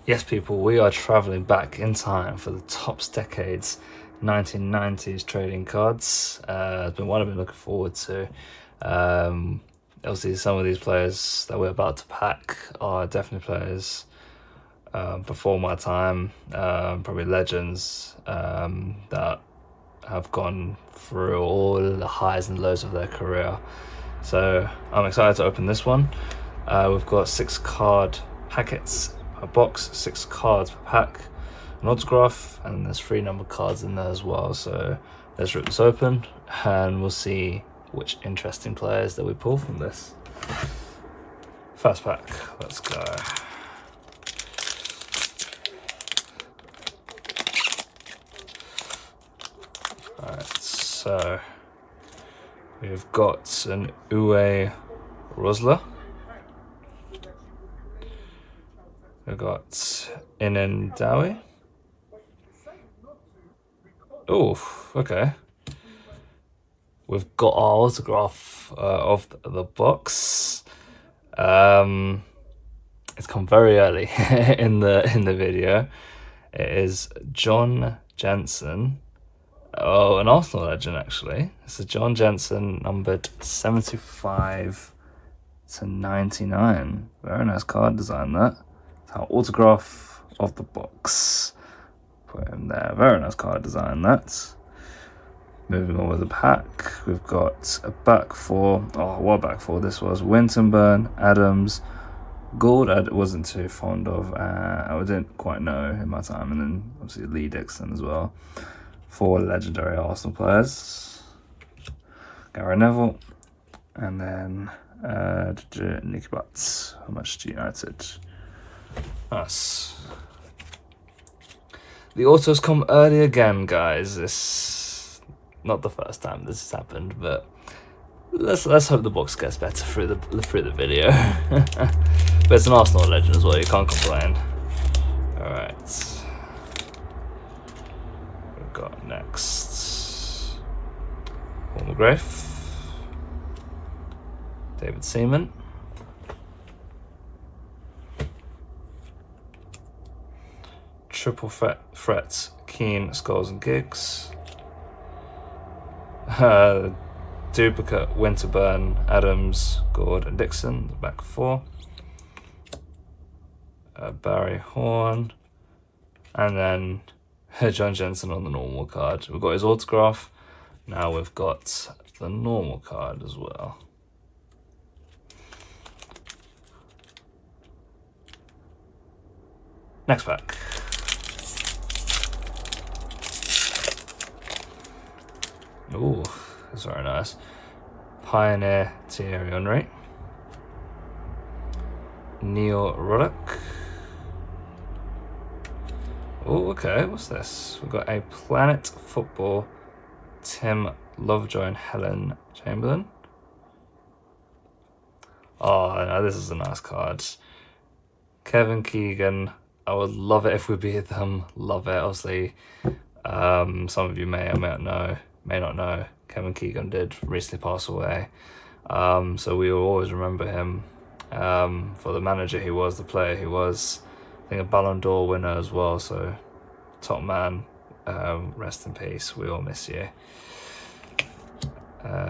Yes, people, we are traveling back in time for the TOPPS Decades 1990s trading cards. It's been one I've been looking forward to. Obviously, some of these players that we're about to pack are definitely players before my time, probably legends that have gone through all the highs and lows of their career. So I'm excited to open this one. We've got 6 card packets per box, 6 cards per pack, an autograph, and there's 3 numbered cards in there as well. So let's rip this open and we'll see which interesting players that we pull from this. First pack, let's go. Alright, so we've got an Uwe Rosler. We've got Inan Dowie. Oh, okay. We've got our autograph of the box. It's come very early in the video. It is John Jensen. Oh, an Arsenal legend actually. It's a John Jensen numbered 75 to 99. Very nice card design that. Our autograph of the box. Put him there. Very nice card design that. Moving on with the pack, we've got a back four. Oh, what back four this was? Winterburn, Adams, Gould I wasn't too fond of. I didn't quite know in my time. And then obviously Lee Dixon as well. 4 legendary Arsenal players. Gary Neville. And then Nicky Butt, Manchester United. Nice. The autos come early again, guys. This not the first time this has happened, but let's hope the box gets better through the video. But it's an Arsenal legend as well. You can't complain. All right. We've got next Paul McGrath, David Seaman. Triple threat, Keane, Scholes and Giggs. Duplicate, Winterburn, Adams, Gould and Dixon, the back 4. Barry Horn. And then John Jensen on the normal card. We've got his autograph. Now we've got the normal card as well. Next pack. Ooh, that's very nice. Pioneer Thierry Henry. Neil Ruddock. Oh, okay, what's this? We've got a Planet Football Tim Lovejoy and Helen Chamberlain. Oh, no, this is a nice card. Kevin Keegan. I would love it if we beat them. Love it, obviously. Some of you may or may not know, Kevin Keegan did recently pass away. So we will always remember him for the manager he was, the player he was. I think a Ballon d'Or winner as well, so top man. Rest in peace, we all miss you.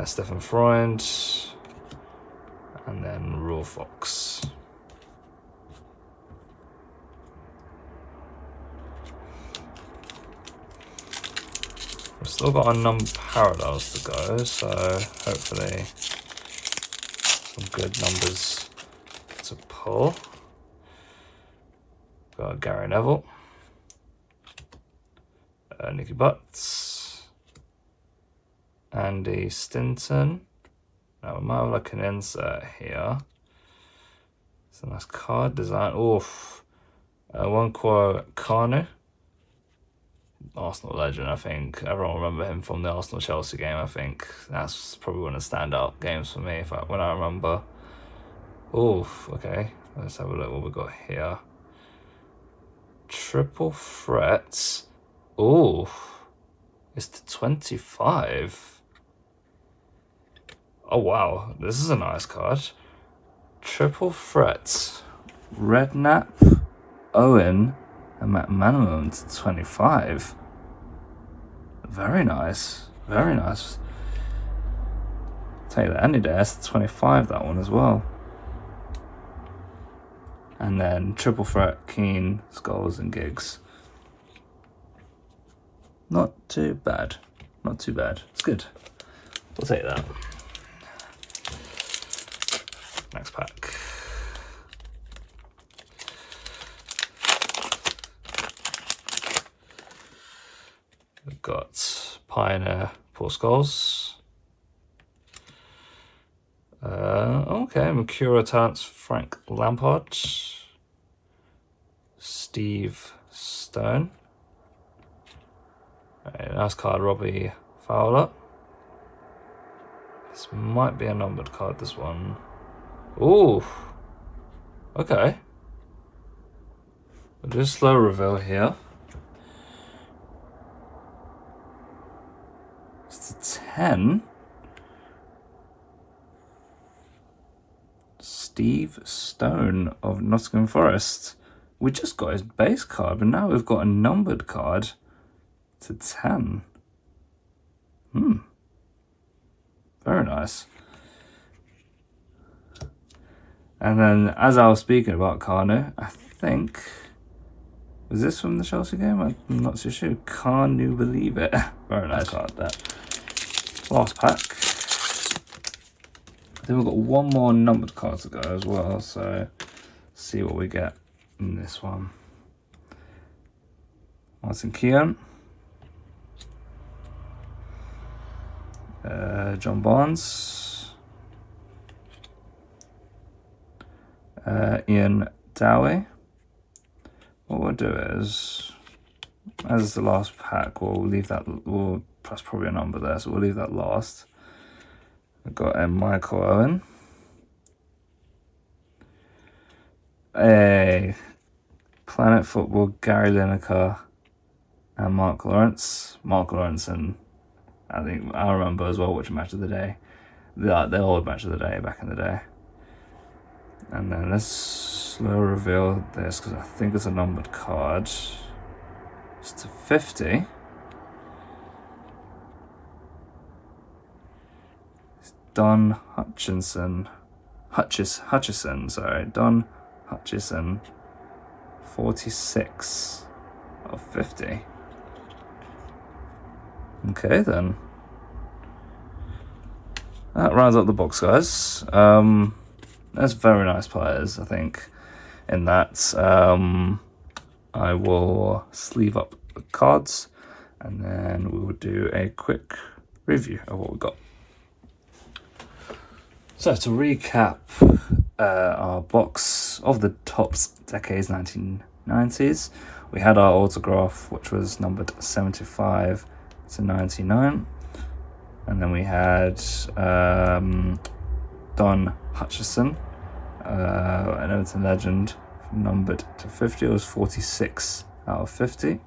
Stefan Freund, and then Raw Fox. We've still got our non-parallels to go, so hopefully some good numbers to pull. Got Gary Neville, Nicky Butt, Andy Stinton. Now we might have like an insert here. It's a nice card design. Oof. One quote, Kanu. Arsenal legend, I think. Everyone will remember him from the Arsenal-Chelsea game, I think. That's probably one of the standout games for me, when I remember. Oof, okay. Let's have a look what we got here. Triple threats. Oof. It's to 25. Oh, wow. This is a nice card. Triple threats. Redknapp, Owen and McManaman to 25. Very nice, very nice. Take that any day. That's 25, that one as well. And then triple threat, Keane, Scholes and Giggs. Not too bad. Not too bad. It's good. We'll take that. Next pack. We've got Pioneer, Paul Scholes. Okay, Mercure Talents, Frank Lampard. Steve Stone. Last card, Robbie Fowler. This might be a numbered card, this one. Ooh. Okay. We'll do a slow reveal here. It's a 10. Steve Stone of Nottingham Forest. We just got his base card, but now we've got a numbered card to 10. Very nice. And then, as I was speaking about Kanu, I think, was this from the Chelsea game? I'm not so sure. Can't you believe it? Very nice card, that. Last pack. Then we've got one more numbered card to go as well, so see what we get in this one. Martin Keown. John Barnes. Ian Dowie. What we'll do is, as the last pack, we'll leave that, we'll press probably a number there, so we'll leave that last. We've got a Michael Owen. A Planet Football, Gary Lineker and Mark Lawrence. Mark Lawrence, and I think I remember as well which match of the day. The old match of the day back in the day. And then let's slow reveal this because I think it's a numbered card. It's to 50. It's Don Hutchison, sorry. Don Hutchison, 46 of 50. Okay then. That rounds up the box, guys. There's very nice players, I think, in that. I will sleeve up the cards and then we will do a quick review of what we got. So to recap our box of the Topps Decades 1990s, we had our autograph, which was numbered 75 to 99. And then we had Don Hutchison, an Everton legend, numbered to 50. It was 46 out of 50.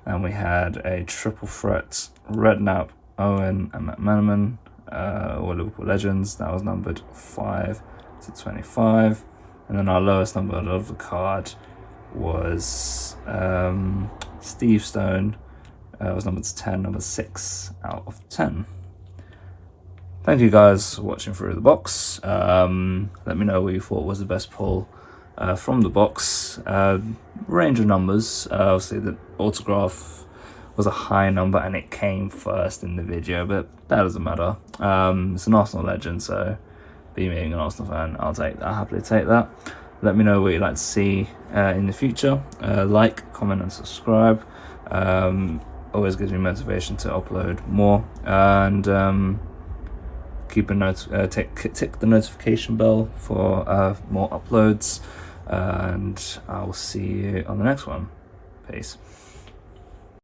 And we had a triple threat, Redknapp, Owen and McManaman, all Liverpool legends. That was numbered 5 to 25. And then our lowest number of the card was Steve Stone. It was numbered to 10, number 6 out of 10. Thank you guys for watching through the box. Let me know what you thought was the best pull from the box. Range of numbers. Obviously the autograph was a high number and it came first in the video, but that doesn't matter. It's an Arsenal legend, so being an Arsenal fan, I'll happily take that. Let me know what you'd like to see in the future. Like, comment and subscribe. Always gives me motivation to upload more, and tick the notification bell for more uploads, and I'll see you on the next one. Peace.